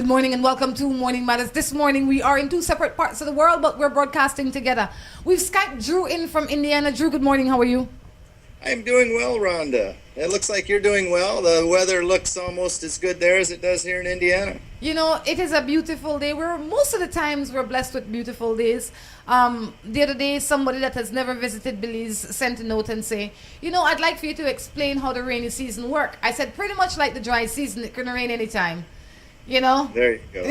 Good morning and welcome to Morning Matters. This morning we are in two separate parts of the world, but we're broadcasting together. We've Skyped Drew in from Indiana. Drew, good morning. How are you? I'm doing well, Rhonda. It looks like you're doing well. The weather looks almost as good there as it does here in Indiana. You know, it is a beautiful day. Most of the times we're blessed with beautiful days. The other day, somebody that has never visited Belize sent a note and say, I'd like for you to explain how the rainy season work. I said, pretty much like the dry season, it can rain anytime. There you go.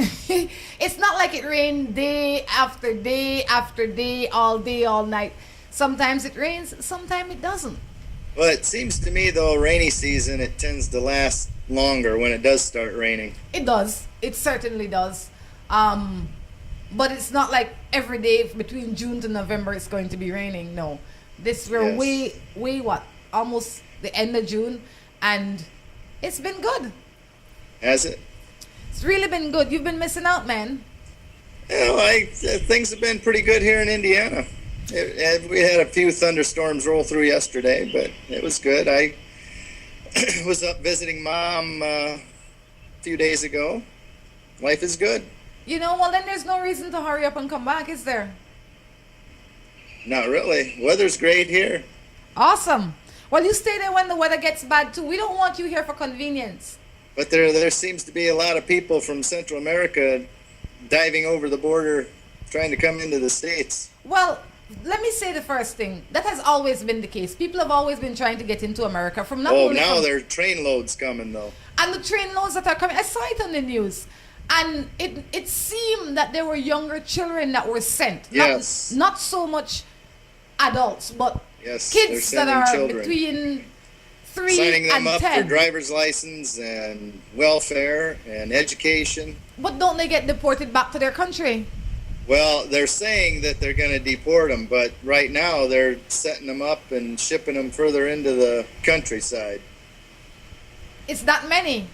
It's not like it rained day after day after day, all night. Sometimes it rains, sometimes it doesn't. Well, it seems to me, though, rainy season, it tends to last longer when it does start raining. It does. It certainly does. But it's not like every day between June to November it's going to be raining. No. We're Yes. way what? Almost the end of June, and it's been good. Has it? It's really been good. You've been missing out, man. Things have been pretty good here in Indiana. We had a few thunderstorms roll through yesterday, but it was good. I was up visiting Mom a few days ago. Life is good. Well, then there's no reason to hurry up and come back, is there? Not really. Weather's great here. Awesome. Well, you stay there when the weather gets bad, too. We don't want you here for convenience. But there seems to be a lot of people from Central America diving over the border trying to come into the States. Well, let me say the first thing. That has always been the case. People have always been trying to get into America from not only now from, there are train loads coming, though. and the train loads that are coming. I saw it on the news. And it seemed that there were younger children that were sent. Yes. Not so much adults, but Yes, they're kids that sending are children. between 3 Signing them and up 10. for driver's license and welfare and education. But don't they get deported back to their country? Well, they're saying that they're going to deport them, but right now they're setting them up and shipping them further into the countryside. It's that many.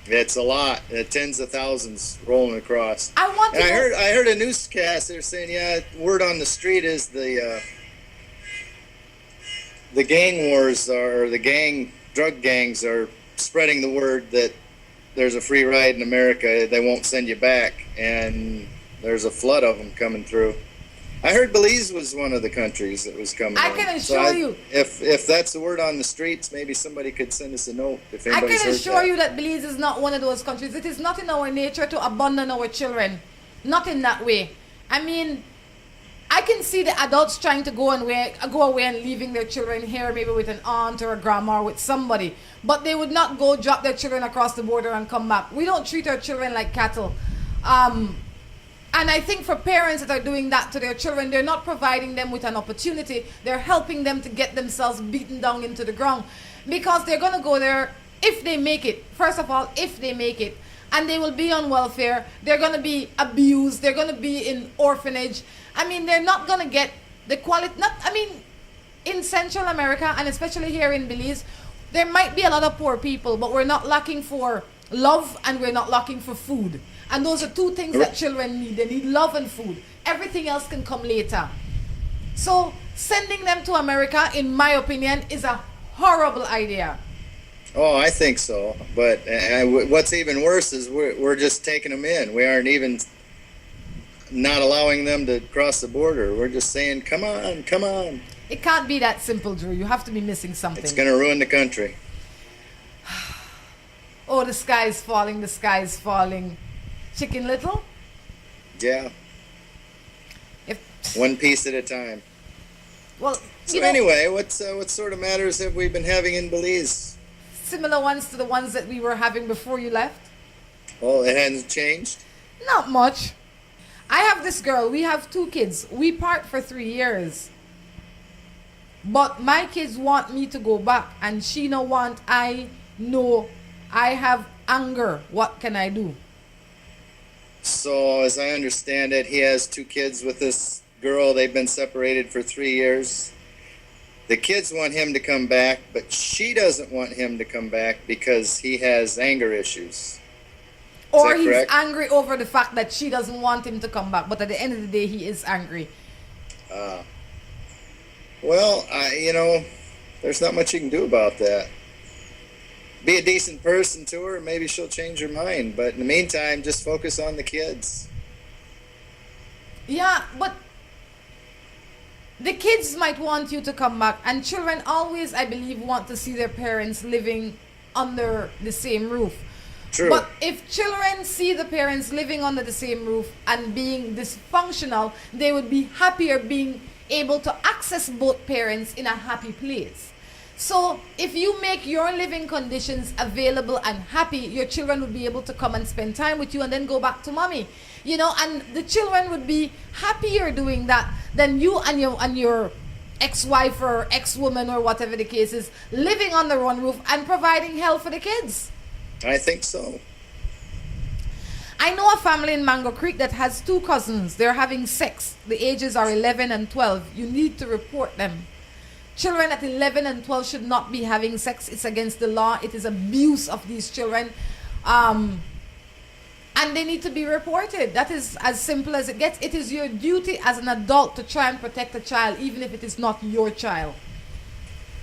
It's a lot, tens of thousands rolling across. I want to And know- I heard a newscast. They're saying, word on the street is the gang wars or the drug gangs are spreading the word that there's a free ride in America. They won't send you back, and there's a flood of them coming through. I heard Belize was one of the countries that was coming. I in. can assure you. If that's the word on the streets, maybe somebody could send us a note if I anybody's can heard assure that. you that Belize is not one of those countries. It is not in our nature to abandon our children. Not in that way. I mean, I can see the adults trying to go away and leaving their children here, maybe with an aunt or a grandma or with somebody. But they would not go drop their children across the border and come back. We don't treat our children like cattle. And I think for parents that are doing that to their children, they're not providing them with an opportunity. They're helping them to get themselves beaten down into the ground. Because they're going to go there if they make it. First of all, if they make it. And they will be on welfare. They're going to be abused. They're going to be in orphanage. I mean, they're not going to get the quality. In Central America, and especially here in Belize, there might be a lot of poor people, but we're not lacking for love and we're not lacking for food. And those are two things that children need. They need love and food. Everything else can come later. So sending them to America, in my opinion, is a horrible idea. Oh, I think so. But what's even worse is we're just taking them in. We aren't even not allowing them to cross the border. We're just saying, come on, come on. It can't be that simple, Drew. You have to be missing something. It's going to ruin the country. Oh, the sky is falling, the sky is falling. Chicken Little? Yeah, one piece at a time. Well, So anyway, what sort of matters have we been having in Belize? similar ones to the ones that we were having before you left? Oh, it hasn't changed? Not much. I have this girl. We have 2 kids. We part for 3 years. But my kids want me to go back, and she no want. I know I have anger. What can I do? So, as I understand it, he has 2 kids with this girl. They've been separated for 3 years. The kids want him to come back, but she doesn't want him to come back because he has anger issues. Or that he's correct? angry over the fact that she doesn't want him to come back. But at the end of the day, he is angry. Well, there's not much you can do about that. be a decent person to her, maybe she'll change her mind. But in the meantime, just focus on the kids. Yeah, but the kids might want you to come back, and children always, I believe, want to see their parents living under the same roof. True. But if children see the parents living under the same roof and being dysfunctional, they would be happier being able to access both parents in a happy place. So if you make your living conditions available and happy, your children would be able to come and spend time with you and then go back to mommy. You know, and the children would be happier doing that than you and your ex-wife or ex-woman or whatever the case is, living under one roof and providing hell for the kids. I think so. I know a family in Mango Creek that has two cousins. They're having sex. The ages are 11 and 12. You need to report them. Children at 11 and 12 should not be having sex. It's against the law. It is abuse of these children. And they need to be reported. That is as simple as it gets. It is your duty as an adult to try and protect a child, even if it is not your child.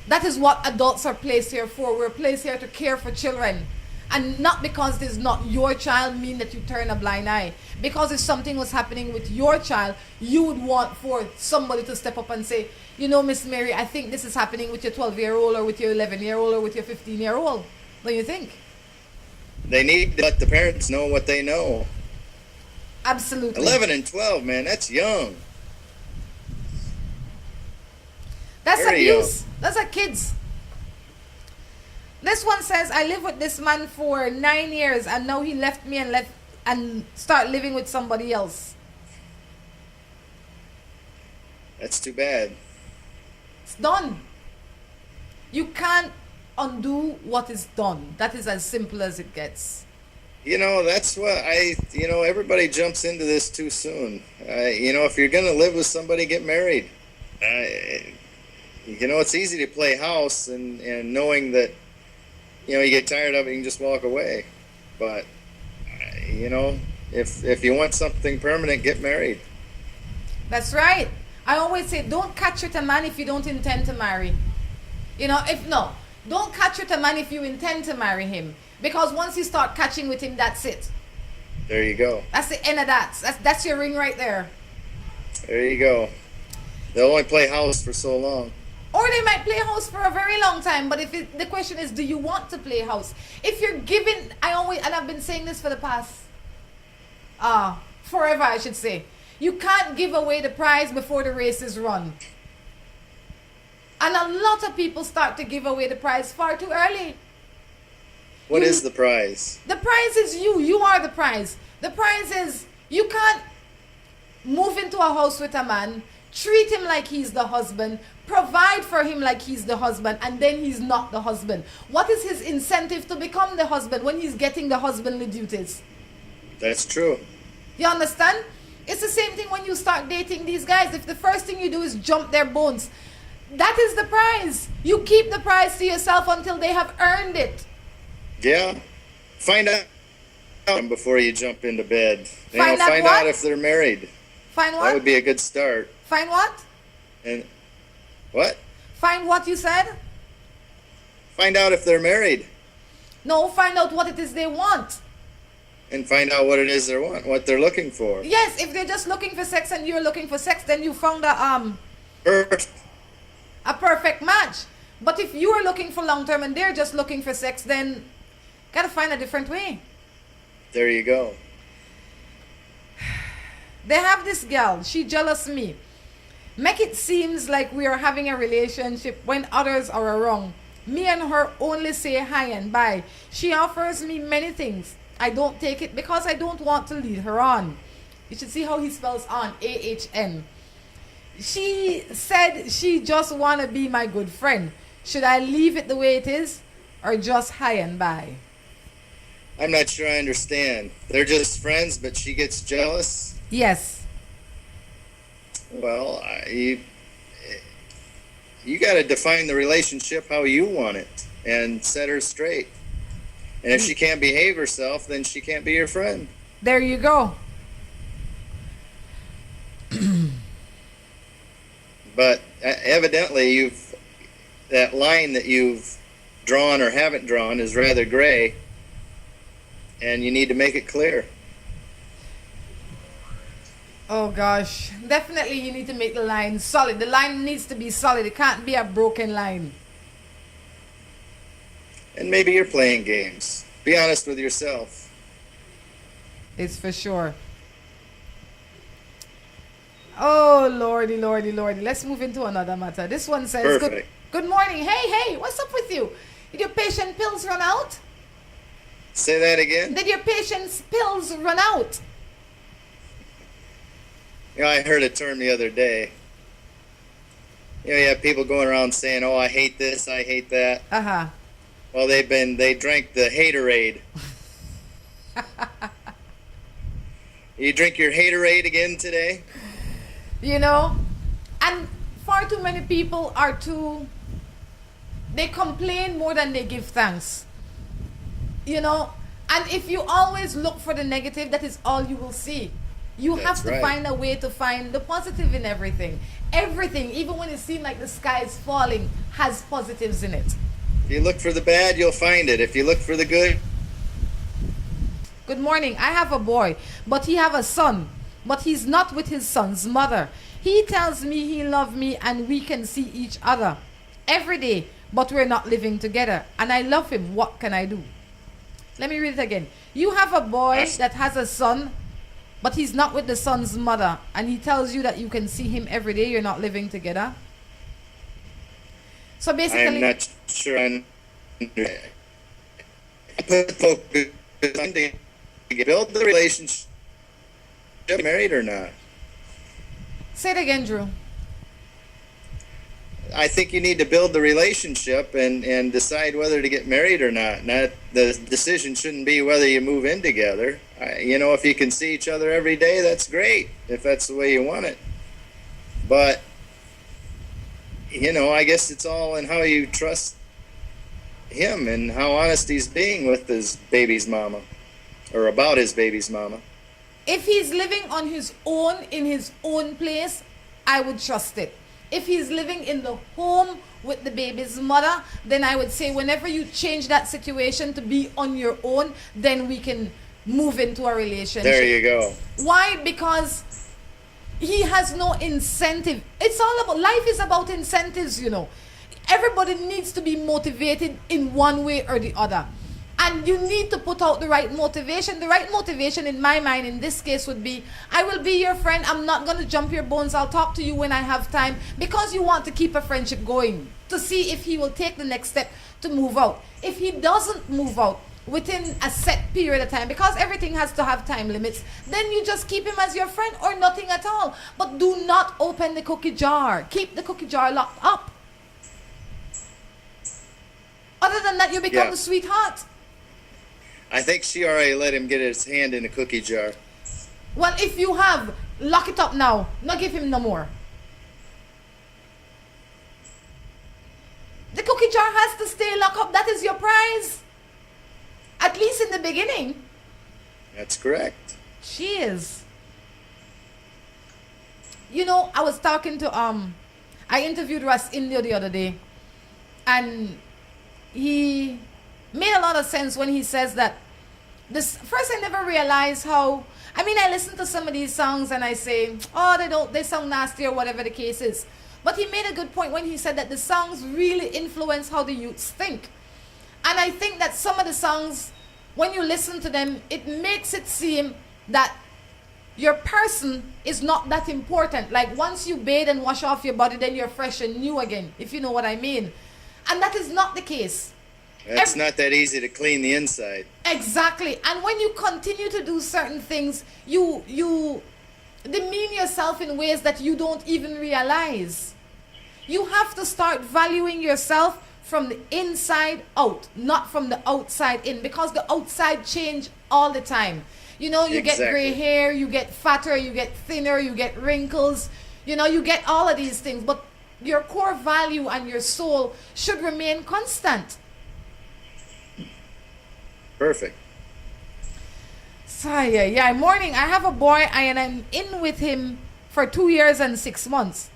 That is what adults are placed here for. We're placed here to care for children. And not because it is not your child mean that you turn a blind eye. Because if something was happening with your child, you would want for somebody to step up and say, you know, Miss Mary, I think this is happening with your 12-year-old or with your 11-year-old or with your 15-year-old. What do you think? They need to let the parents know what they know. Absolutely. 11 and 12, man, that's young. That's Very abuse. young. That's a kids. This one says, I lived with this man for 9 years and now he left me and start living with somebody else. That's too bad. It's done. You can't undo what is done. That is as simple as it gets. You know, that's what everybody jumps into this too soon. If you're going to live with somebody, get married. It's easy to play house and knowing that, you get tired of it, you can just walk away. But, if you want something permanent, get married. That's right. I always say, don't catch with a man if you don't intend to marry. Don't catch with a man if you intend to marry him. Because once you start catching with him, that's it. There you go. That's the end of that. That's your ring right there. There you go. They'll only play house for so long. Or they might play house for a very long time. But the question is, do you want to play house? If you're given, and I've been saying this for the past, forever I should say. You can't give away the prize before the race is run. And a lot of people start to give away the prize far too early. What is the prize? The prize is you. You are the prize. The prize is you can't move into a house with a man, treat him like he's the husband, provide for him like he's the husband, and then he's not the husband. What is his incentive to become the husband when he's getting the husbandly duties? That's true. You understand? It's the same thing when you start dating these guys. If the first thing you do is jump their bones, that is the prize. You keep the prize to yourself until they have earned it. Yeah. Find out before you jump into bed. Find out if they're married. Find what? That would be a good start. Find what? And what? Find what you said? Find out if they're married. No, find out what it is they want. And find out what it is they want, what they're looking for. Yes, if they're just looking for sex and you're looking for sex, then you found Perfect. a perfect match. But if you are looking for long term and they're just looking for sex, then gotta find a different way. There you go. They have this girl, she jealous me. Make it seems like we are having a relationship when others are wrong. Me and her only say hi and bye. She offers me many things. I don't take it because I don't want to lead her on. You should see how he spells on, A-H-N. She said she just want to be my good friend. Should I leave it the way it is or just hi and bye? I'm not sure I understand. They're just friends, but she gets jealous? Yes. Well, you got to define the relationship how you want it and set her straight. And if she can't behave herself, then she can't be your friend. There you go. But evidently, that line that you've drawn or haven't drawn is rather gray, and you need to make it clear. Oh gosh, definitely you need to make the line solid. The line needs to be solid. It can't be a broken line. And maybe you're playing games. Be honest with yourself. It's for sure. Oh lordy, lordy, lordy. Let's move into another matter. This one says, good morning. Hey, what's up with you? Did your patient pills run out? Say that again? Did your patient's pills run out? You know, I heard a term the other day. You know, you have people going around saying, "Oh, I hate this, I hate that." Uh-huh. Well, they drank the haterade. You drink your haterade again today? You know, and far too many people they complain more than they give thanks. You know, and if you always look for the negative, that is all you will see. You have to find a way to find the positive in everything. Everything, even when it seems like the sky is falling, has positives in it. If you look for the bad, you'll find it. If you look for the good. Good morning. I have a boy, but he have a son, but he's not with his son's mother. He tells me he loves me and we can see each other every day, but we're not living together. And I love him. What can I do? Let me read it again. You have a boy that has a son, but he's not with the son's mother, and he tells you that you can see him every day. You're not living together. So basically, I'm not sure I put focus on to build the relationship, married or not. Say it again, Drew. I think you need to build the relationship and decide whether to get married or not. Not the decision shouldn't be whether you move in together. You know, if you can see each other every day, that's great, if that's the way you want it. But, you know, I guess it's all in how you trust him and how honest he's being with his baby's mama, or about his baby's mama. If he's living on his own, in his own place, I would trust it. If he's living in the home with the baby's mother, then I would say whenever you change that situation to be on your own, then we can move into a relationship. There you go. Why? Because he has no incentive. It's all about, life is about incentives, you know. Everybody needs to be motivated in one way or the other. And you need to put out the right motivation. The right motivation in my mind in this case would be, I will be your friend. I'm not going to jump your bones. I'll talk to you when I have time, because you want to keep a friendship going to see if he will take the next step to move out. If he doesn't move out within a set period of time, because everything has to have time limits, then you just keep him as your friend or nothing at all. But do not open the cookie jar. Keep the cookie jar locked up. Other than that, you become a sweetheart. I think she already let him get his hand in the cookie jar. Well, if you have, lock it up now. Not give him no more. The cookie jar has to stay locked up. That is your prize. At least in the beginning. That's correct. She is. You know, I was talking to, I interviewed Russ Indio the other day. And he made a lot of sense when he says that first I never realized how, I mean, I listen to some of these songs and I say, oh, they sound nasty or whatever the case is. But he made a good point when he said that the songs really influence how the youths think. And I think that some of the songs, when you listen to them, it makes it seem that your person is not that important. Like once you bathe and wash off your body, then you're fresh and new again, if you know what I mean. And that is not the case. It's not that easy to clean the inside. Exactly. And when you continue to do certain things, you demean yourself in ways that you don't even realize. You have to start valuing yourself from the inside out, not from the outside in, because the outside change all the time. You know, you get gray hair, you get fatter, you get thinner, you get wrinkles, you know, you get all of these things, but your core value and your soul should remain constant. Perfect. So, yeah. Morning. I have a boy and I'm in with him for 2 years and 6 months.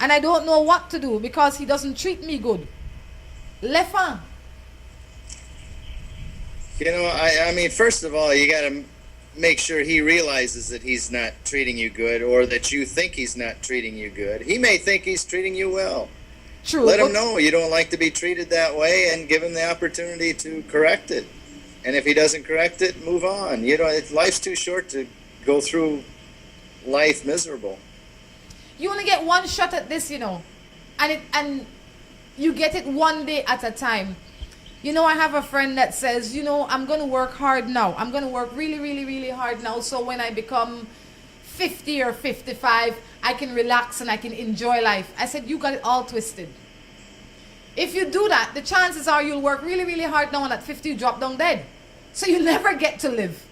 And I don't know what to do because he doesn't treat me good. Lefa, I mean, first of all, you got to make sure he realizes that he's not treating you good, or that you think he's not treating you good. He may think he's treating you well. True. Let him know you don't like to be treated that way, and give him the opportunity to correct it. And if he doesn't correct it, move on. Life's too short to go through life miserable. You only get one shot at this, and you get it one day at a time. I have a friend that says, I'm going to work hard now. I'm going to work really, really, really hard now. So when I become 50 or 55, I can relax and I can enjoy life. I said, you got it all twisted. If you do that, the chances are you'll work really, really hard now, and at 50 you drop down dead. So you never get to live.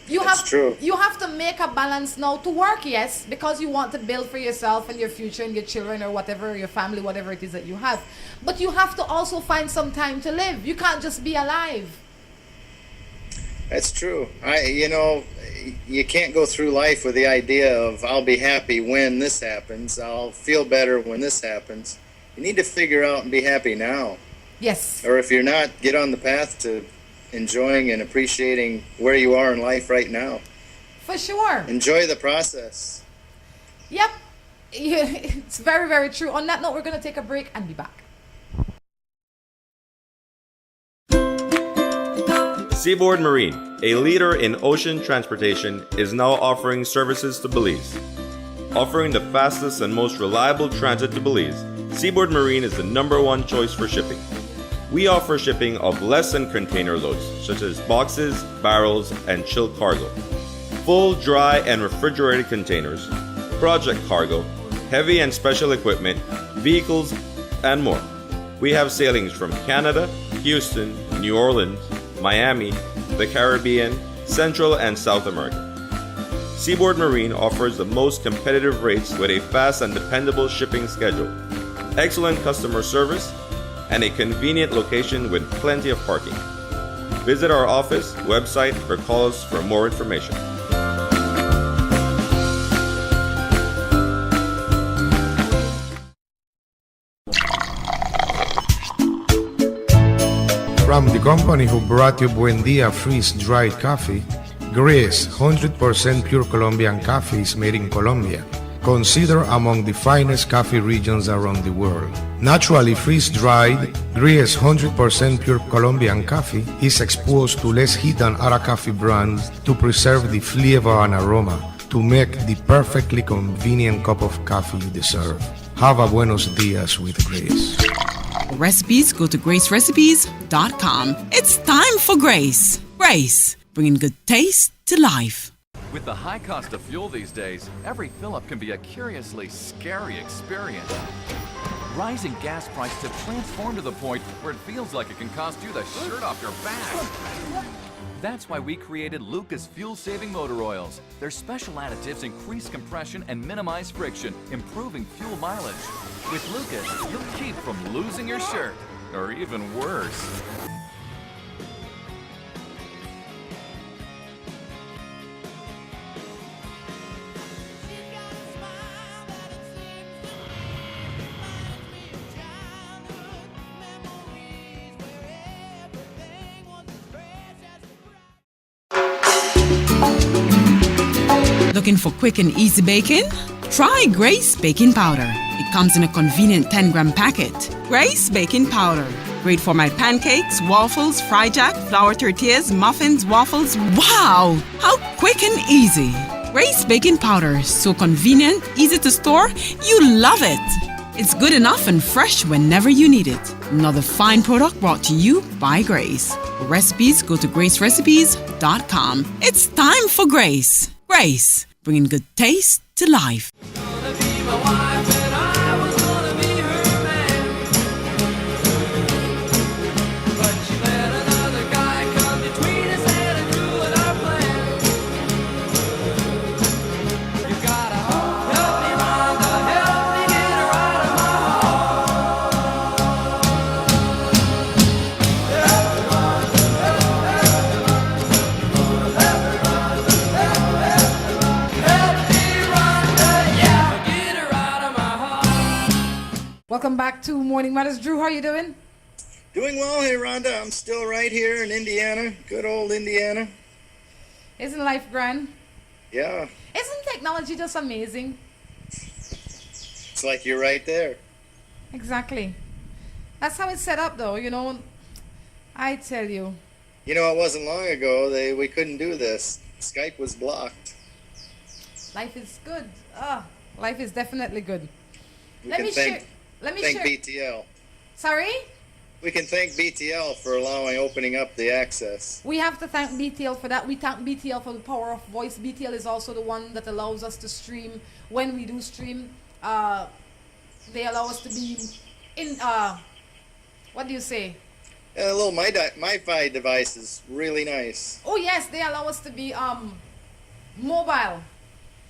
That's true. You have to make a balance now to work, yes, because you want to build for yourself and your future and your children or whatever, your family, whatever it is that you have. But you have to also find some time to live. You can't just be alive. That's true. You can't go through life with the idea of I'll be happy when this happens. I'll feel better when this happens. You need to figure out and be happy now. Yes. Or if you're not, get on the path to enjoying and appreciating where you are in life right now. For sure. Enjoy the process. Yep. It's very, very true. On that note, we're going to take a break and be back. Seaboard Marine, a leader in ocean transportation, is now offering services to Belize. Offering the fastest and most reliable transit to Belize, Seaboard Marine is the #1 choice for shipping. We offer shipping of less than container loads, such as boxes, barrels, and chilled cargo, full, dry, and refrigerated containers, project cargo, heavy and special equipment, vehicles, and more. We have sailings from Canada, Houston, New Orleans, Miami, the Caribbean, Central and South America. Seaboard Marine offers the most competitive rates with a fast and dependable shipping schedule, excellent customer service, and a convenient location with plenty of parking. Visit our office, website, or call us for more information. From the company who brought you Buen Dia freeze-dried coffee, Gris 100% pure Colombian coffee is made in Colombia, considered among the finest coffee regions around the world. Naturally freeze-dried, Gris 100% pure Colombian coffee is exposed to less heat than other coffee brands to preserve the flavor and aroma to make the perfectly convenient cup of coffee you deserve. Have a buenos dias with Gris. Recipes, go to gracerecipes.com. It's time for Grace. Grace, bringing good taste to life. With the high cost of fuel these days, every fill-up can be a curiously scary experience. Rising gas prices have transformed to the point where it feels like it can cost you the shirt off your back. That's why we created Lucas fuel-saving motor oils. Their special additives increase compression and minimize friction, improving fuel mileage. With Lucas, you'll keep from losing your shirt, or even worse. Looking for quick and easy baking? Try Grace Baking Powder. It comes in a convenient 10-gram packet. Grace Baking Powder. Great for my pancakes, waffles, fry jack, flour tortillas, muffins, waffles. Wow! How quick and easy. Grace Baking Powder. So convenient, easy to store. You love it. It's good enough and fresh whenever you need it. Another fine product brought to you by Grace. For recipes, go to gracerecipes.com. It's time for Grace. Grace, bringing good taste to life. Welcome back to Morning Matters. Drew, how are you doing? Doing well. Hey, Rhonda. I'm still right here in Indiana. Good old Indiana. Isn't life grand? Yeah. Isn't technology just amazing? It's like you're right there. Exactly. That's how it's set up, though. I tell you. You know, it wasn't long ago we couldn't do this. Skype was blocked. Life is good. Life is definitely good. We Let can me thank, share. Let me thank share. BTL. Sorry? We can thank BTL for opening up the access. We have to thank BTL for that. We thank BTL for the power of voice. BTL is also the one that allows us to stream. When we do stream, they allow us to be in, what do you say? A little MiFi device is really nice. Oh yes, they allow us to be mobile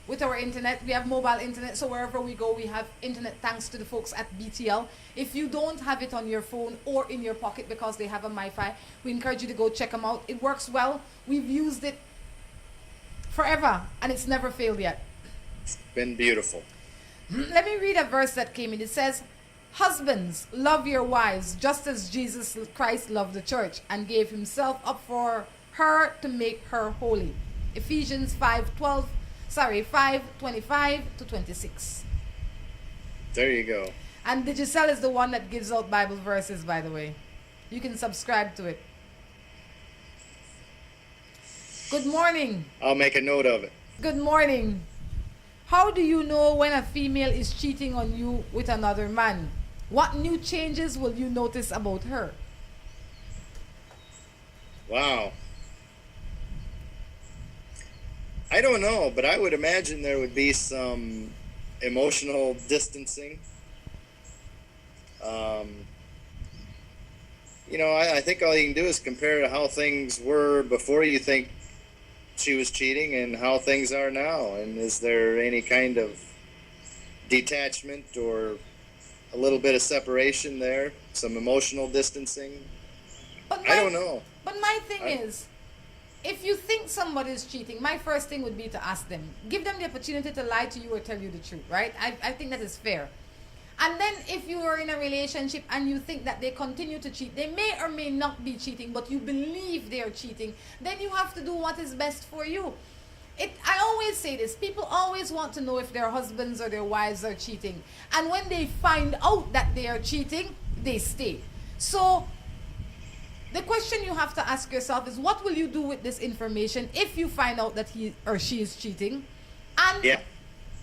with our internet. We have mobile internet, so wherever we go, we have internet thanks to the folks at BTL. If you don't have it on your phone or in your pocket because they have a MiFi, we encourage you to go check them out. It works well. We've used it forever, and it's never failed yet. It's been beautiful. Let me read a verse that came in. It says, "Husbands, love your wives, just as Jesus Christ loved the church and gave himself up for her to make her holy." Ephesians 5:25 to 26. There you go. And Digicel is the one that gives out Bible verses, by the way. You can subscribe to it. Good morning. I'll make a note of it. Good morning. How do you know when a female is cheating on you with another man? What new changes will you notice about her? Wow. I don't know, but I would imagine there would be some emotional distancing. I think all you can do is compare to how things were before you think she was cheating and how things are now. And is there any kind of detachment or a little bit of separation there? Some emotional distancing? I don't know. But my thing is, if you think somebody's cheating, my first thing would be to ask them. Give them the opportunity to lie to you or tell you the truth, right? I think that is fair. And then if you are in a relationship and you think that they continue to cheat, they may or may not be cheating, but you believe they are cheating, then you have to do what is best for you. I always say this, people always want to know if their husbands or their wives are cheating. And when they find out that they are cheating, they stay. So the question you have to ask yourself is, what will you do with this information if you find out that he or she is cheating? And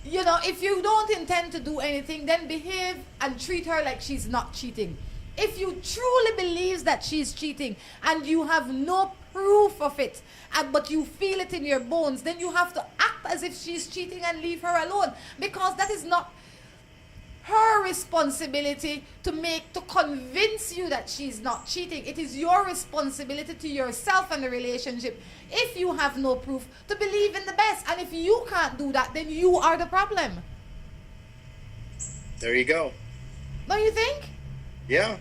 if you don't intend to do anything, then behave and treat her like she's not cheating. If you truly believe that she's cheating and you have no proof of it, but you feel it in your bones, then you have to act as if she's cheating and leave her alone, because that is not her responsibility to convince you that she's not cheating. It is your responsibility to yourself and the relationship, if you have no proof, to believe in the best. And if you can't do that, then you are the problem. There you go. Don't you think? Yeah.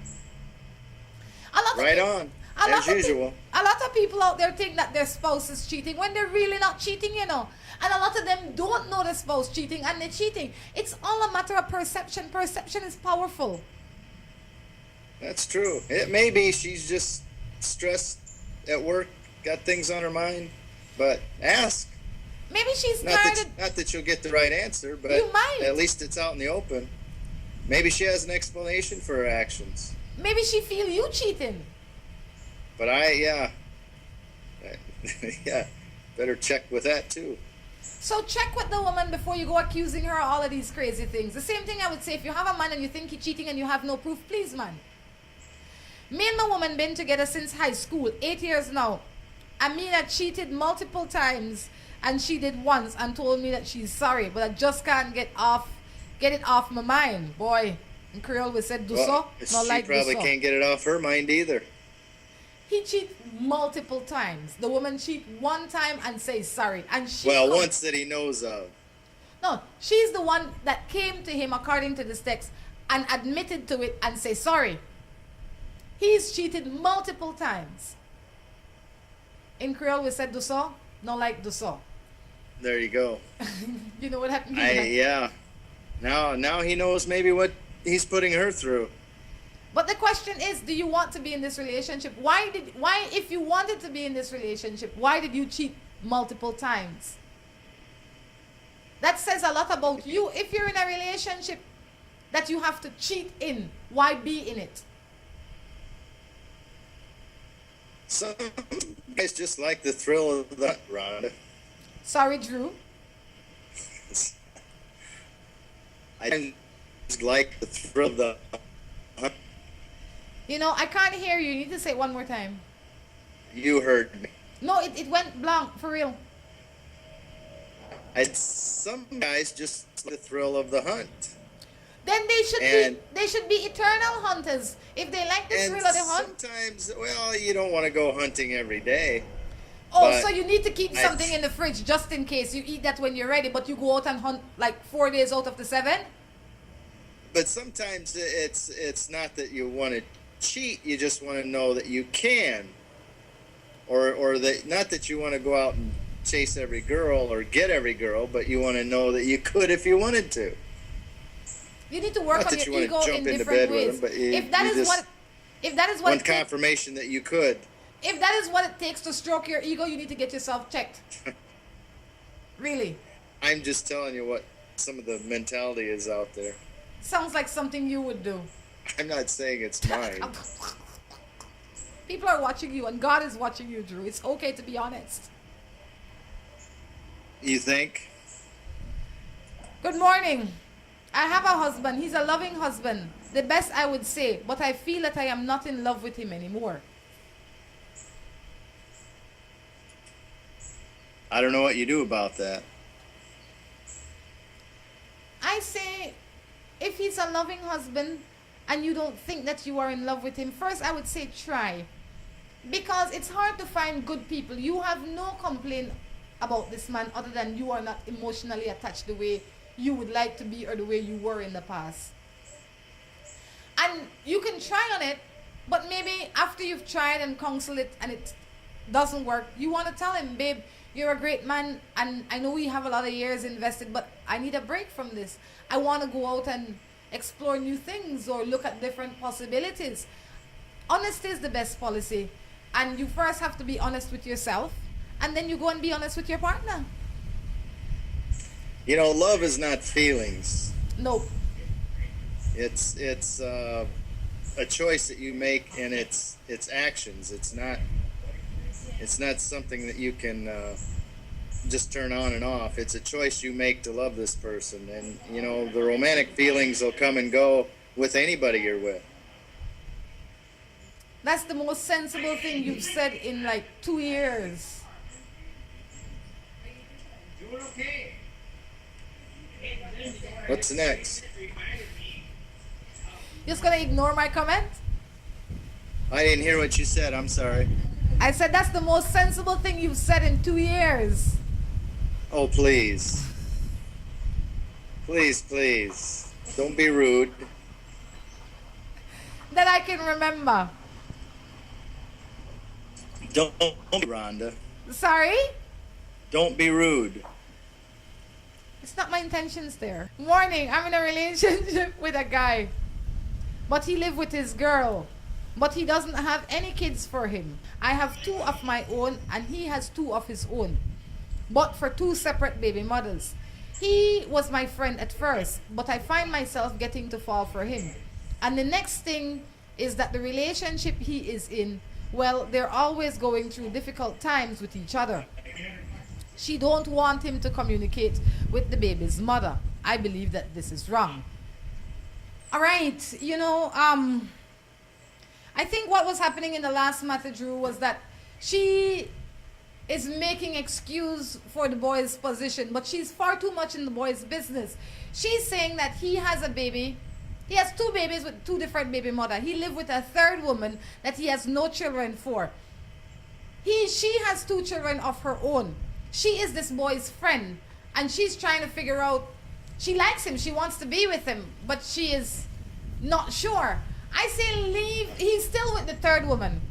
Right on. As usual. A lot of people out there think that their spouse is cheating when they're really not cheating, And a lot of them don't know their spouse cheating and they're cheating. It's all a matter of perception. Perception is powerful. That's true. It may be she's just stressed at work, got things on her mind, but ask. Maybe she's Not tired. not that you'll get the right answer, but You might. at least it's out in the open. Maybe she has an explanation for her actions. Maybe she feel you cheating. But better check with that too. So check with the woman before you go accusing her of all of these crazy things. The same thing I would say, if you have a man and you think he's cheating and you have no proof, please, man. Me and my woman been together since high school, 8 years now. Amina cheated multiple times and she did once and told me that she's sorry, but I just can't get it off my mind. Boy, in Creole we said, do so, She not like do probably so. can't get it off her mind either. He cheat multiple times. The woman cheat one time and say sorry. And she Once that he knows of. No, she's the one that came to him according to this text and admitted to it and say sorry. He's cheated multiple times. In Creole we said do so, not like do so. There you go. You know what happened? Now he knows maybe what he's putting her through. But the question is, do you want to be in this relationship? Why, if you wanted to be in this relationship, why did you cheat multiple times? That says a lot about you. If you're in a relationship that you have to cheat in, why be in it? Some guys just like the thrill of that, Rhonda. Sorry, Drew. I just like the thrill of the hunt. You know, I can't hear you. You need to say it one more time. You heard me. No, it went blank, for real. Some guys just like the thrill of the hunt. Then they should be eternal hunters. If they like the thrill of the hunt. Sometimes, well, you don't want to go hunting every day. Oh, so you need to keep something in the fridge just in case. You eat that when you're ready, but you go out and hunt like 4 days out of the 7? But sometimes it's not that you want to cheat, you just want to know that you can. Or that, not that you want to go out and chase every girl or get every girl, but you want to know that you could if you wanted to. You need to work Not on that your you ego want to in jump into different bed with ways. them, but If that is what want confirmation that you could. if that is what it takes to stroke your ego, you need to get yourself checked. Really. I'm just telling you what some of the mentality is out there. Sounds like something you would do. I'm not saying it's mine. People are watching you and God is watching you, Drew. It's okay to be honest. You think? Good morning. I have a husband. He's a loving husband. The best I would say, but I feel that I am not in love with him anymore. I don't know what you do about that. I say, if he's a loving husband and you don't think that you are in love with him, first I would say try. Because it's hard to find good people. You have no complaint about this man other than you are not emotionally attached the way you would like to be or the way you were in the past. And you can try on it, but maybe after you've tried and counseled it and it doesn't work, you want to tell him, babe, you're a great man and I know we have a lot of years invested, but I need a break from this. I want to go out and explore new things or look at different possibilities. Honesty is the best policy. And you first have to be honest with yourself, and then you go and be honest with your partner. You know, love is not feelings. No. It's a choice that you make, and it's actions. It's not something that you can just turn on and off. It's a choice you make to love this person, and you know the romantic feelings will come and go with anybody you're with. That's the most sensible thing you've said in like 2 years. What's next? Just gonna ignore my comment? I didn't hear what you said. I'm sorry. I said that's the most sensible thing you've said in 2 years. Oh, please. Please, please. Don't be rude. That I can remember. Don't be Rhonda. Sorry? Don't be rude. It's not my intentions there. Morning, I'm in a relationship with a guy. But he lives with his girl. But he doesn't have any kids for him. I have 2 of my own and he has 2 of his own. But for 2 separate baby mothers. He was my friend at first, but I find myself getting to fall for him. And the next thing is that the relationship he is in, well, they're always going through difficult times with each other. She don't want him to communicate with the baby's mother. I believe that this is wrong. All right, you know, I think what was happening in the last matter, Drew, was that she is making excuse for the boy's position, but she's far too much in the boy's business. She's saying that he has a baby. He has 2 babies with 2 different baby mothers. He lived with a 3rd woman that he has no children for. She has 2 children of her own. She is this boy's friend, and she's trying to figure out, she likes him, she wants to be with him, but she is not sure. I say leave, he's still with the 3rd woman.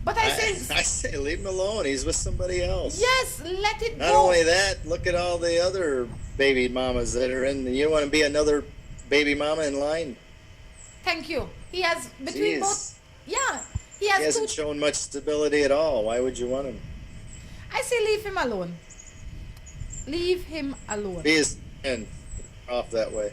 But I say leave him alone. He's with somebody else. Yes, let it go. Not only that, look at all the other baby mamas that are in. You don't want to be another baby mama in line. Thank you. He has between Jeez. both. Yeah, he He has hasn't two. shown much stability at all. Why would you want him? I say leave him alone. Leave him alone. Be his friend off that way.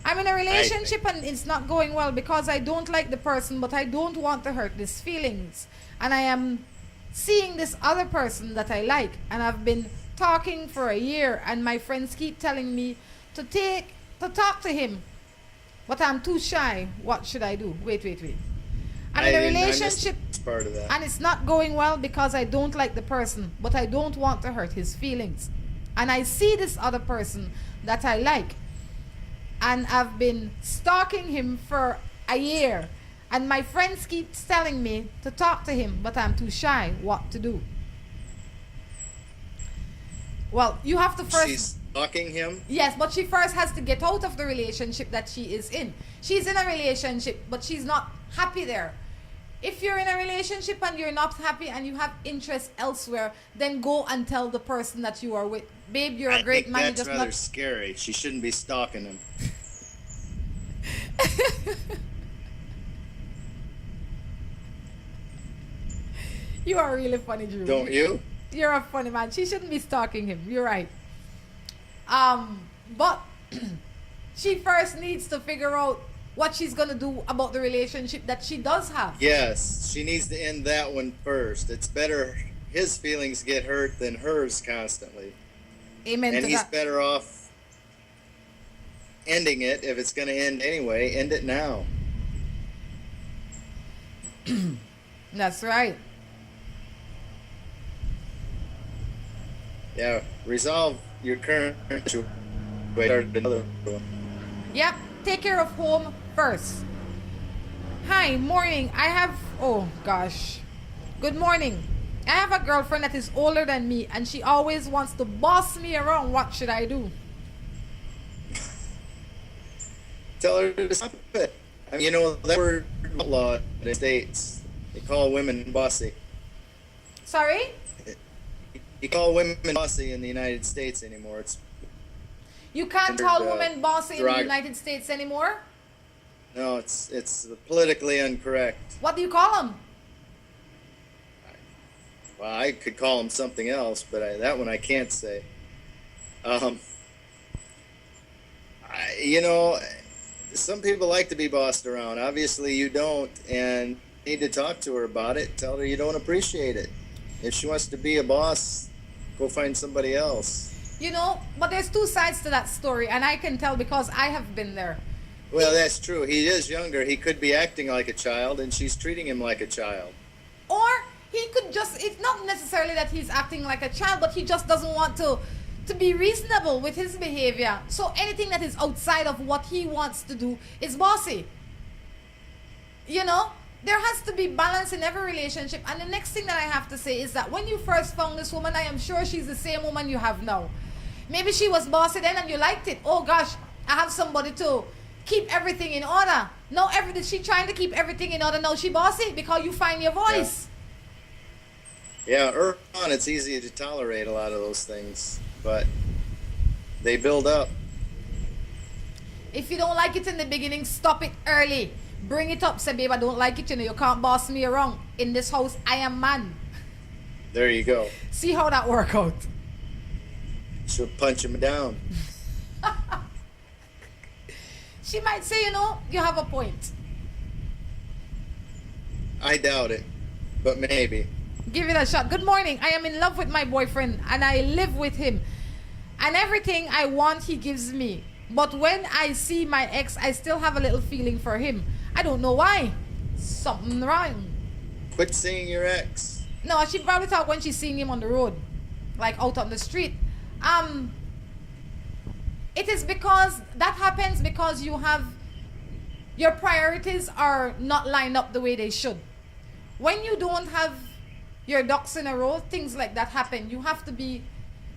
I'm in a relationship and it's not going well because I don't like the person, but I don't want to hurt his feelings. And I am seeing this other person that I like, and I've been talking for a year, and my friends keep telling me to talk to him, but I'm too shy. What should I do? Wait. I'm in a I missed relationship part of that. and it's not going well because I don't like the person, but I don't want to hurt his feelings. And I see this other person that I like, and I've been stalking him for a year, and my friends keep telling me to talk to him, but I'm too shy. What to do? Well, you have to first. She's stalking him. Yes, but she first has to get out of the relationship that she is in. She's in a relationship, but she's not happy there. If you're in a relationship and you're not happy and you have interest elsewhere, then go and tell the person that you are with, babe, you're a great I think man. You that's just rather not. scary. She shouldn't be stalking him. You are really funny, Drew. Don't you? You're a funny man. She shouldn't be stalking him. You're right. But she first needs to figure out what she's gonna do about the relationship that she does have. Yes, she needs to end that one first. It's better his feelings get hurt than hers constantly. Amen And to he's that. better off ending it. If it's going to end anyway, end it now. That's right. Yeah, resolve your current issue. Start another one. Yep. Take care of home first. Hi, morning. Oh gosh. Good morning. I have a girlfriend that is older than me, and she always wants to boss me around. What should I do? Tell her to stop it. I mean, that word outlawed in the States. They call women bossy. Sorry? You call women bossy in the United States anymore. It's You can't call Under, women bossy in the derog- United States anymore? no, it's politically incorrect. What do you call them? Well, I could call them something else, but that one I can't say. Some people like to be bossed around. Obviously, you don't, and need to talk to her about it. Tell her you don't appreciate it. If she wants to be a boss, go find somebody else. But there's two sides to that story, and I can tell because I have been there. Well, that's true. He is younger. He could be acting like a child, and she's treating him like a child. Or he could it's not necessarily that he's acting like a child, but he just doesn't want to be reasonable with his behavior. So anything that is outside of what he wants to do is bossy. There has to be balance in every relationship. And the next thing that I have to say is that when you first found this woman, I am sure she's the same woman you have now. Maybe she was bossy then and you liked it. Oh gosh, I have somebody to keep everything in order. Now she trying to keep everything in order. Now she bossy because you find your voice. Yeah, early on, it's easy to tolerate a lot of those things, but they build up. If you don't like it in the beginning, stop it early. Bring it up. Say, babe, I don't like it. You can't boss me around. In this house, I am man. There you go. See how that work out. She'll punch him down. She might say, you have a point. I doubt it, but maybe. Give it a shot. Good morning. I am in love with my boyfriend and I live with him. And everything I want, he gives me. But when I see my ex, I still have a little feeling for him. I don't know why. Something wrong. Quit seeing your ex. No, she probably thought when she's seeing him on the road, like out on the street. It is because that happens because your priorities are not lined up the way they should. When you don't have your ducks in a row, things like that happen. You have to be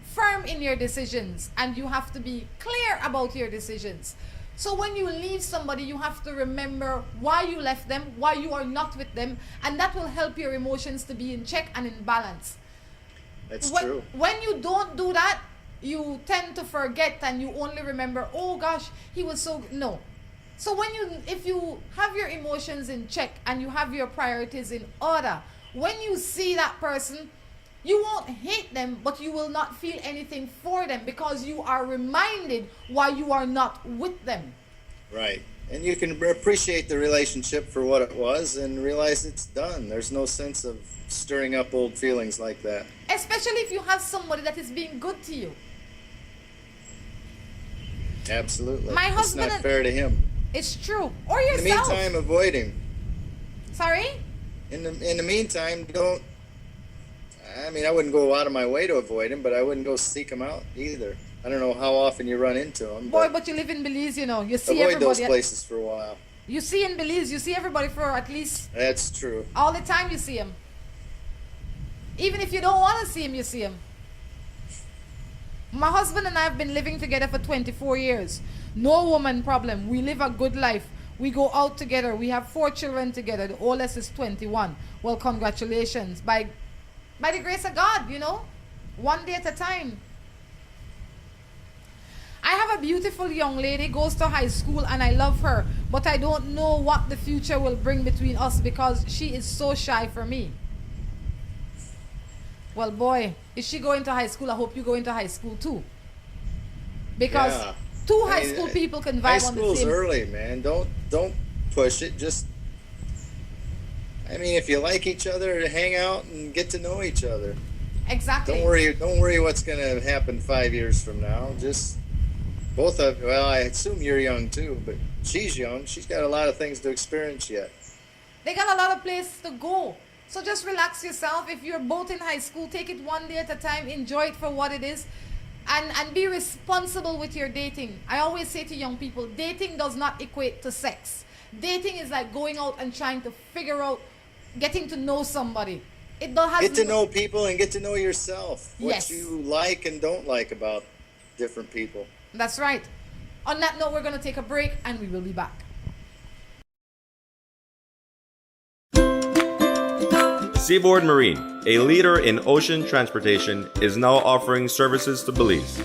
firm in your decisions and you have to be clear about your decisions. So when you leave somebody, you have to remember why you left them, why you are not with them, and that will help your emotions to be in check and in balance. That's true. When you don't do that, you tend to forget and you only remember, oh gosh, he was so... No. So if you have your emotions in check and you have your priorities in order, when you see that person, you won't hate them, but you will not feel anything for them because you are reminded why you are not with them. Right. And you can appreciate the relationship for what it was and realize it's done. There's no sense of stirring up old feelings like that. Especially if you have somebody that is being good to you. Absolutely. My husband, it's not fair to him. It's true. Or In the yourself. meantime, avoid him. Sorry? In the meantime, don't. I mean, I wouldn't go out of my way to avoid him, but I wouldn't go seek him out either. I don't know how often you run into him. Boy, but you live in Belize, you know. You see avoid everybody. those places for a while. You see in Belize, you see everybody for at least That's true. all the time you see him. Even if you don't want to see him, you see him. My husband and I have been living together for 24 years. No woman problem. We live a good life. We go out together. We have 4 children together. The oldest is 21. Well, congratulations. By the grace of God, you know. One day at a time. I have a beautiful young lady, goes to high school, and I love her. But I don't know what the future will bring between us because she is so shy for me. Well, boy, if she go into high school, I hope you go into high school too. Because Yeah. two high school people can High vibe on the school's same. early, man. Don't push it. Just, I mean, if you like each other, hang out and get to know each other. Exactly. Don't worry what's gonna happen 5 years from now. Just both of, well, I assume you're young too, but she's young. She's got a lot of things to experience yet. They got a lot of places to go. So just relax yourself. If you're both in high school, take it one day at a time. Enjoy it for what it is. And be responsible with your dating. I always say to young people, dating does not equate to sex. Dating is like going out and trying to figure out, getting to know somebody. It has Get to know people and get to know yourself. What Yes. you like and don't like about different people. That's right. On that note, we're going to take a break and we will be back. Seaboard Marine, a leader in ocean transportation, is now offering services to Belize.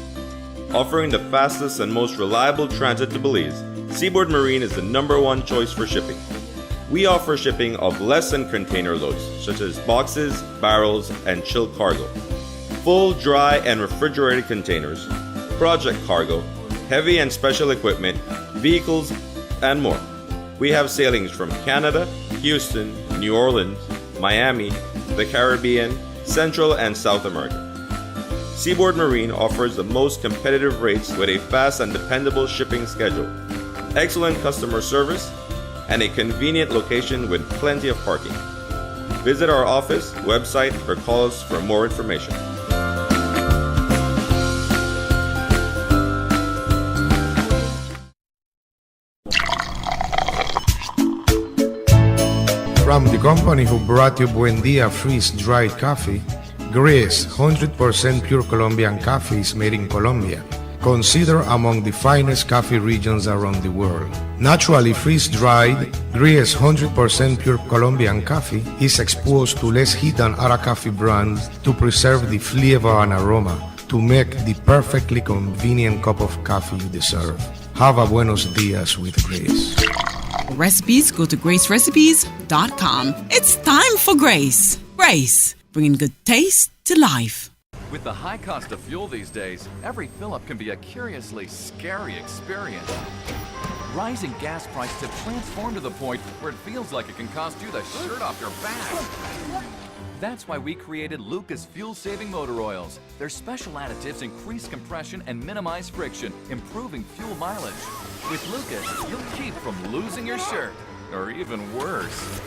Offering the fastest and most reliable transit to Belize, Seaboard Marine is the #1 choice for shipping. We offer shipping of less than container loads, such as boxes, barrels, and chilled cargo. Full, dry, and refrigerated containers, project cargo, heavy and special equipment, vehicles, and more. We have sailings from Canada, Houston, New Orleans, Miami, the Caribbean, Central and South America. Seaboard Marine offers the most competitive rates with a fast and dependable shipping schedule, excellent customer service, and a convenient location with plenty of parking. Visit our office, website, or call us for more information. From the company who brought you Buendia freeze-dried coffee, Gris 100% pure Colombian coffee is made in Colombia, considered among the finest coffee regions around the world. Naturally freeze-dried, Gris 100% pure Colombian coffee is exposed to less heat than other coffee brands to preserve the flavor and aroma to make the perfectly convenient cup of coffee you deserve. Have a buenos dias with Gris. For recipes, go to gracerecipes.com. It's time for Grace. Grace, bringing good taste to life. With the high cost of fuel these days, every fill-up can be a curiously scary experience. Rising gas prices have transformed to the point where it feels like it can cost you the shirt off your back. That's why we created Lucas fuel-saving motor oils. Their special additives increase compression and minimize friction, improving fuel mileage. With Lucas, you'll keep from losing your shirt, or even worse.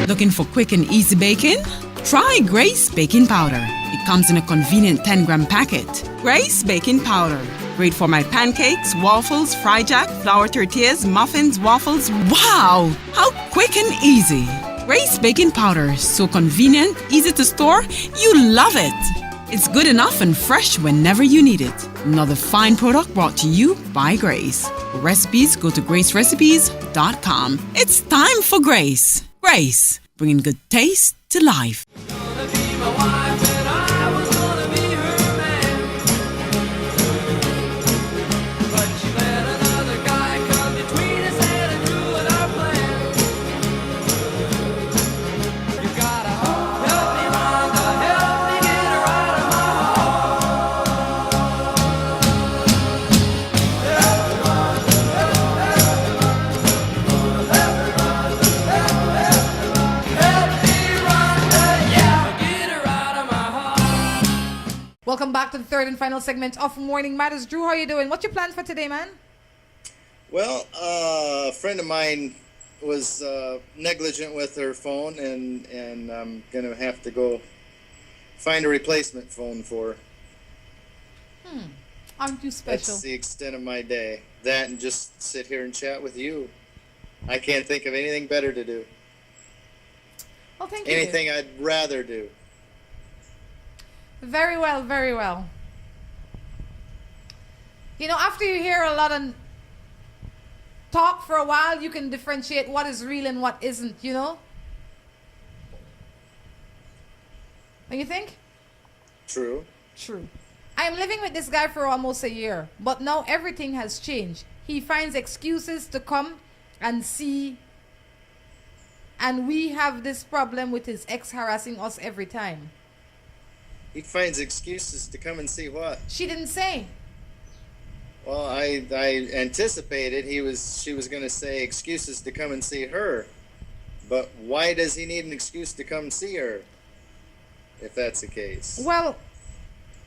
Looking for quick and easy baking? Try Grace Baking Powder. It comes in a convenient 10-gram packet. Grace Baking Powder. Great for my pancakes, waffles, fry jack, flour tortillas, muffins, waffles. Wow! How quick and easy. Grace Baking Powder. So convenient, easy to store. You love it. It's good enough and fresh whenever you need it. Another fine product brought to you by Grace. For recipes, go to gracerecipes.com. It's time for Grace. Grace, bringing good taste to life. Welcome back to the third and final segment of Morning Matters. Drew, how are you doing? What's your plans for today, man? Well, a friend of mine was negligent with her phone, and I'm gonna have to go find a replacement phone for her. Aren't you special? That's the extent of my day. That and just sit here and chat with you. I can't think of anything better to do. Well, thank you. Anything I'd rather do. Very well, very well. You know, after you hear a lot of talk for a while, you can differentiate what is real and what isn't, you know? Don't you think? True. True. I am living with this guy for almost a year, but now everything has changed. He finds excuses to come and see, and we have this problem with his ex harassing us every time. He finds excuses to come and see what? She didn't say. Well, I anticipated she was going to say excuses to come and see her. But why does he need an excuse to come see her, if that's the case? Well,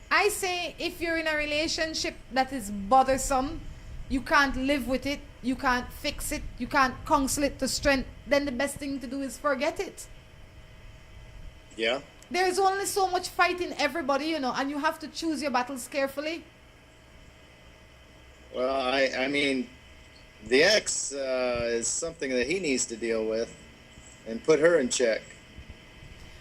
I say if you're in a relationship that is bothersome, you can't live with it, you can't fix it, you can't counsel it to strength, then the best thing to do is forget it. Yeah. There's only so much fight in everybody, you know, and you have to choose your battles carefully. Well, I mean, the ex is something that he needs to deal with and put her in check.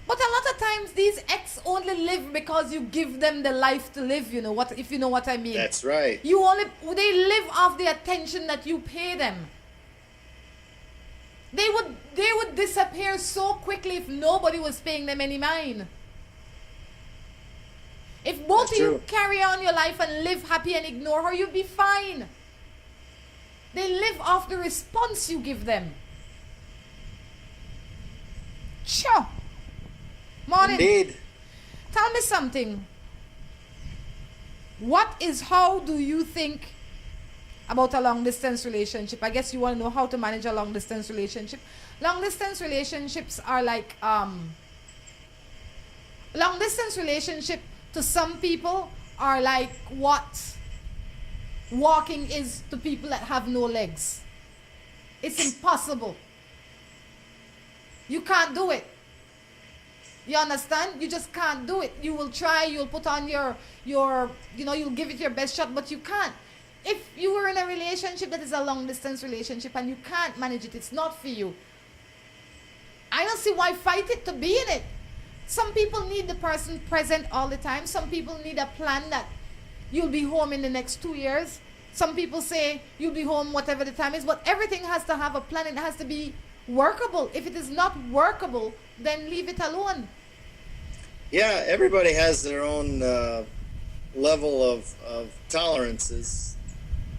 But a lot of times these ex only live because you give them the life to live, you know, what if you know what I mean. That's right. They live off the attention that you pay them. They would disappear so quickly if nobody was paying them any mind. If both of you carry on your life and live happy and ignore her, you'll be fine. They live off the response you give them. Sure. Morning. Indeed. Tell me something. How do you think about a long distance relationship? I guess you want to know how to manage a long distance relationship. Long distance relationships are like long distance relationship to some people are like what walking is to people that have no legs. It's impossible. You can't do it. You understand? You just can't do it. You will try, you'll put on your you'll give it your best shot, but you can't. If you were in a relationship that is a long distance relationship and you can't manage it, it's not for you. I don't see why fight it to be in it. Some people need the person present all the time. Some people need a plan that you'll be home in the next 2 years. Some people say you'll be home whatever the time is, but everything has to have a plan. It has to be workable. If it is not workable, then leave it alone. Yeah, everybody has their own level of tolerances.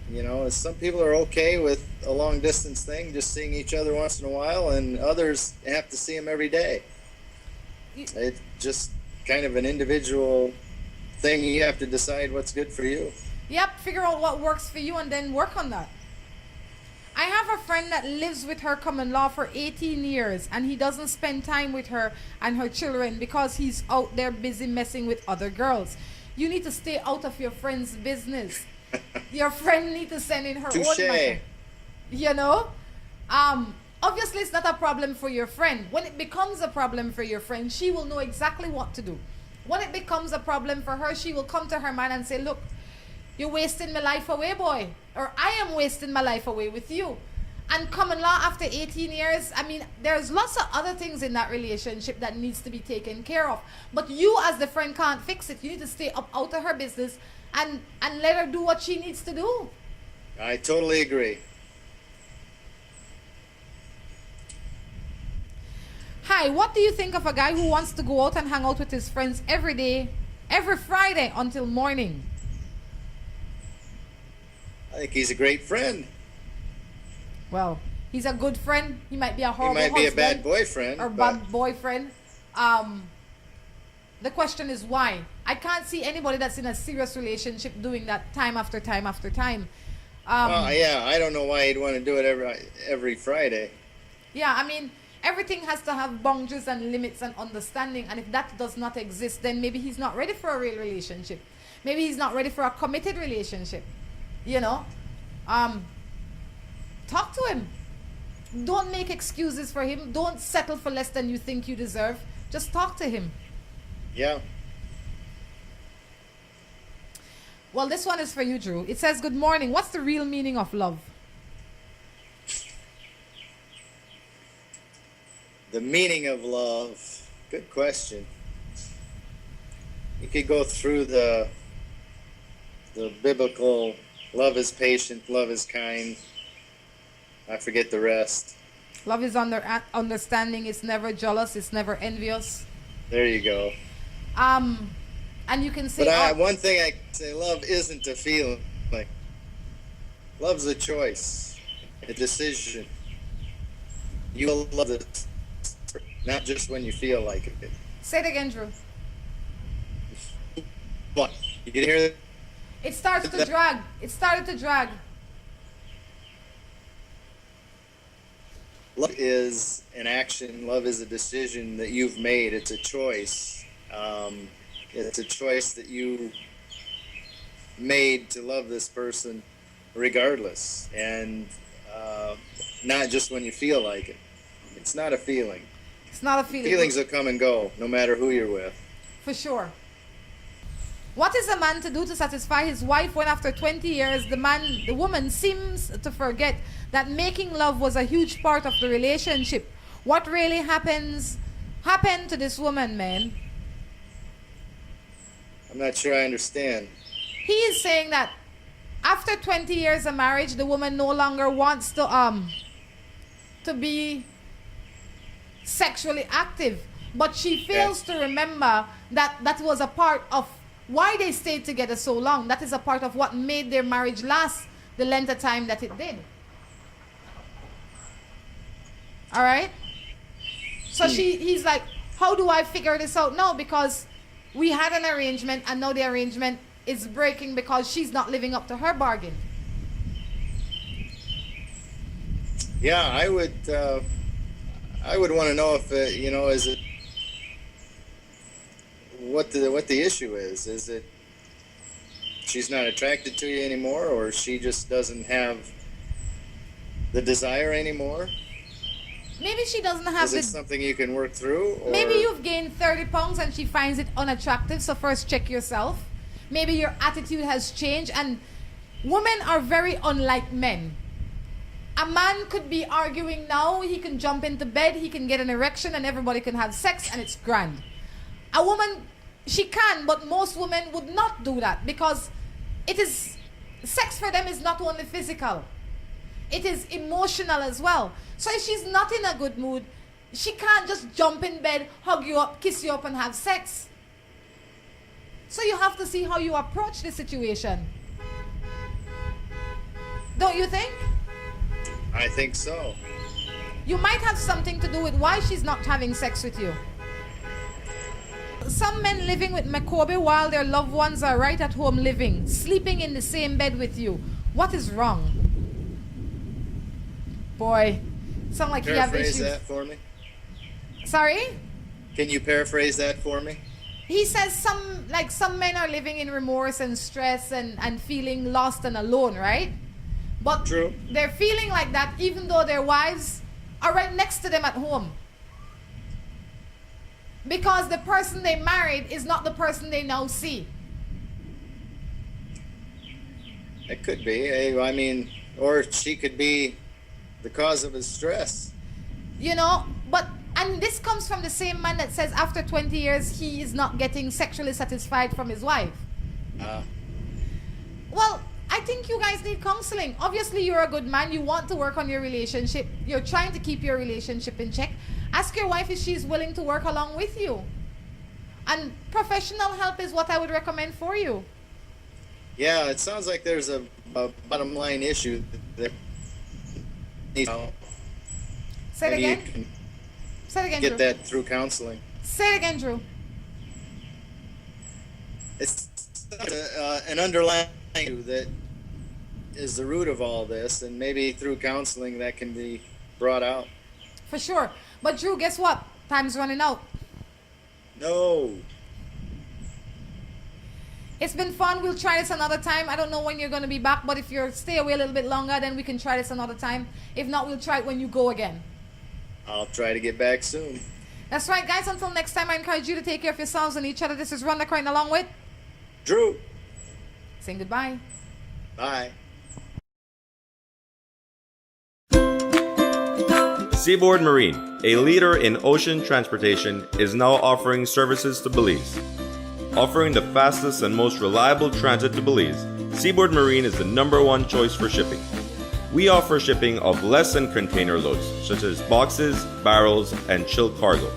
You know, some people are okay with a long distance thing, just seeing each other once in a while, and others have to see them every day. It's just kind of an individual thing. You have to decide what's good for you. Yep, figure out what works for you and then work on that. I have a friend that lives with her common law for 18 years and he doesn't spend time with her and her children because he's out there busy messing with other girls. You need to stay out of your friend's business. Your friend need to send in her own matter. You know? Obviously it's not a problem for your friend. When it becomes a problem for your friend, she will know exactly what to do. When it becomes a problem for her, she will come to her man and say, look, you're wasting my life away, boy. Or I am wasting my life away with you. and common law after 18 years, I mean, there's lots of other things in that relationship that needs to be taken care of. But you as the friend can't fix it. You need to stay up out of her business and let her do what she needs to do. I totally agree. Hi, what do you think of a guy who wants to go out and hang out with his friends every day, every Friday until morning? I think he's a great friend. Well, he's a good friend. He might be a He horrible might be a husband bad boyfriend. or but bad boyfriend. The question is why? I can't see anybody that's in a serious relationship doing that time after time after time. yeah, I don't know why he'd want to do it every Friday. Yeah, I mean, everything has to have boundaries and limits and understanding. And if that does not exist, then maybe he's not ready for a real relationship. Maybe he's not ready for a committed relationship. You know? Talk to him. Don't make excuses for him. Don't settle for less than you think you deserve. Just talk to him. Yeah. Well, this one is for you, Drew. It says, good morning. What's the real meaning of love? The meaning of love. Good question. You could go through the biblical love is patient, love is kind. I forget the rest. Love is understanding. It's never jealous. It's never envious. There you go. And you can say... But one thing I can say, love isn't a feeling. Love's a choice, a decision. You will love this, not just when you feel like it. Say it again, Drew. What? You can hear that? It starts to drag. It started to drag. Love is an action. Love is a decision that you've made. It's a choice. It's a choice that you made to love this person regardless, and not just when you feel like it. It's not a feeling. It's not a feeling. Feelings will come and go, no matter who you're with. For sure. What is a man to do to satisfy his wife when after 20 years the woman seems to forget that making love was a huge part of the relationship? What really happened to this woman, man? I'm not sure I understand. He is saying that after 20 years of marriage, the woman no longer wants to be sexually active, but she fails to remember that was a part of why they stayed together so long. That is a part of what made their marriage last the length of time that it did. All right? So he's like, how do I figure this out now? Because we had an arrangement and now the arrangement is breaking because she's not living up to her bargain. Yeah, I would want to know if is it what the issue is. Is it she's not attracted to you anymore, or she just doesn't have the desire anymore? Maybe she doesn't have Is it something you can work through? Or? Maybe you've gained 30 pounds and she finds it unattractive, so first check yourself. Maybe your attitude has changed, and women are very unlike men. A man could be arguing now, he can jump into bed, he can get an erection, and everybody can have sex, and it's grand. A woman, she can, but most women would not do that because sex for them is not only physical. It is emotional as well. So if she's not in a good mood, she can't just jump in bed, hug you up, kiss you up, and have sex. So you have to see how you approach the situation. Don't you think? I think so. You might have something to do with why she's not having sex with you. Some men living with Macoby while their loved ones are right at home living, sleeping in the same bed with you. What is wrong? Boy, sound like you have issues. Paraphrase that for me. Sorry? Can you paraphrase that for me? He says some men are living in remorse and stress and feeling lost and alone, right? But True. They're feeling like that even though their wives are right next to them at home. Because the person they married is not the person they now see. It could be. I mean, or she could be the cause of his stress. You know, and this comes from the same man that says after 20 years he is not getting sexually satisfied from his wife. Well, I think you guys need counseling. Obviously, you're a good man. You want to work on your relationship. You're trying to keep your relationship in check. Ask your wife if she's willing to work along with you. And professional help is what I would recommend for you. Yeah, it sounds like there's a bottom line issue that needs help. Say it Maybe you again. can Say it again, get Drew. that through counseling. Say it again, Drew. It's an underlying issue that is the root of all this, and maybe through counseling that can be brought out. For sure. But Drew, guess what? Time's running out. No. It's been fun. We'll try this another time. I don't know when you're going to be back, but if you stay away a little bit longer, then we can try this another time. If not, we'll try it when you go again. I'll try to get back soon. That's right, guys. Until next time, I encourage you to take care of yourselves and each other. This is Rhonda Crichton along with Drew. saying goodbye. Bye. Seaboard Marine, a leader in ocean transportation, is now offering services to Belize. Offering the fastest and most reliable transit to Belize, Seaboard Marine is the #1 choice for shipping. We offer shipping of less than container loads, such as boxes, barrels, and chilled cargo,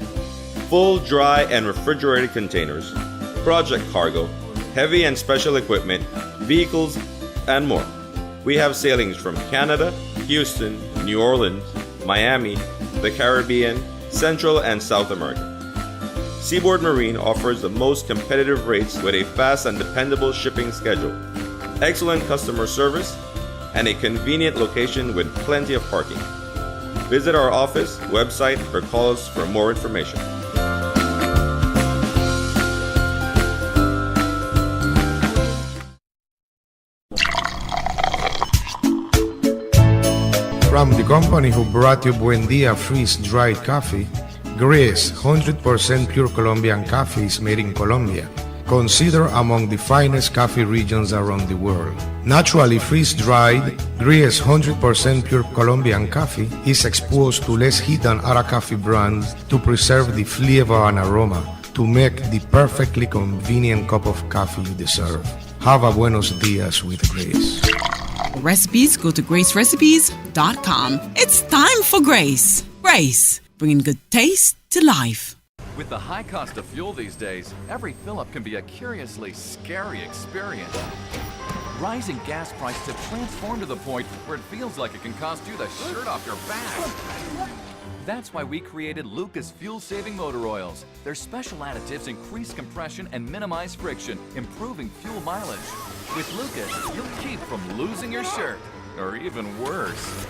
full, dry, and refrigerated containers, project cargo, heavy and special equipment, vehicles, and more. We have sailings from Canada, Houston, New Orleans, Miami, the Caribbean, Central and South America. Seaboard Marine offers the most competitive rates with a fast and dependable shipping schedule, excellent customer service, and a convenient location with plenty of parking. Visit our office, website, or call us for more information. From the company who brought you Buen Dia freeze-dried coffee, Grace 100% pure Colombian coffee is made in Colombia, considered among the finest coffee regions around the world. Naturally freeze-dried, Grace 100% pure Colombian coffee is exposed to less heat than other coffee brands to preserve the flavor and aroma to make the perfectly convenient cup of coffee you deserve. Have a buenos dias with Grace. For recipes, go to gracerecipes.com. It's time for Grace. Grace, bringing good taste to life. With the high cost of fuel these days, every fill-up can be a curiously scary experience. Rising gas prices have transformed to the point where it feels like it can cost you the shirt off your back. That's why we created Lucas fuel-saving motor oils. Their special additives increase compression and minimize friction, improving fuel mileage. With Lucas, you'll keep from losing your shirt, or even worse.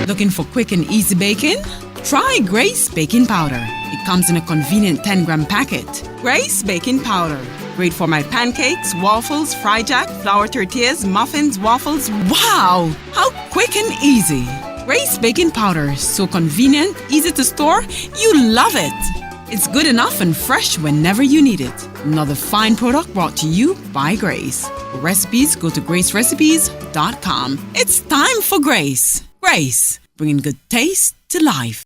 Looking for quick and easy baking? Try Grace Baking Powder. It comes in a convenient 10-gram packet. Grace Baking Powder. Great for my pancakes, waffles, fry jack, flour tortillas, muffins, waffles. Wow! How quick and easy. Grace Baking Powder. So convenient, easy to store. You love it. It's good enough and fresh whenever you need it. Another fine product brought to you by Grace. For recipes, go to gracerecipes.com. It's time for Grace. Grace, bringing good taste to life.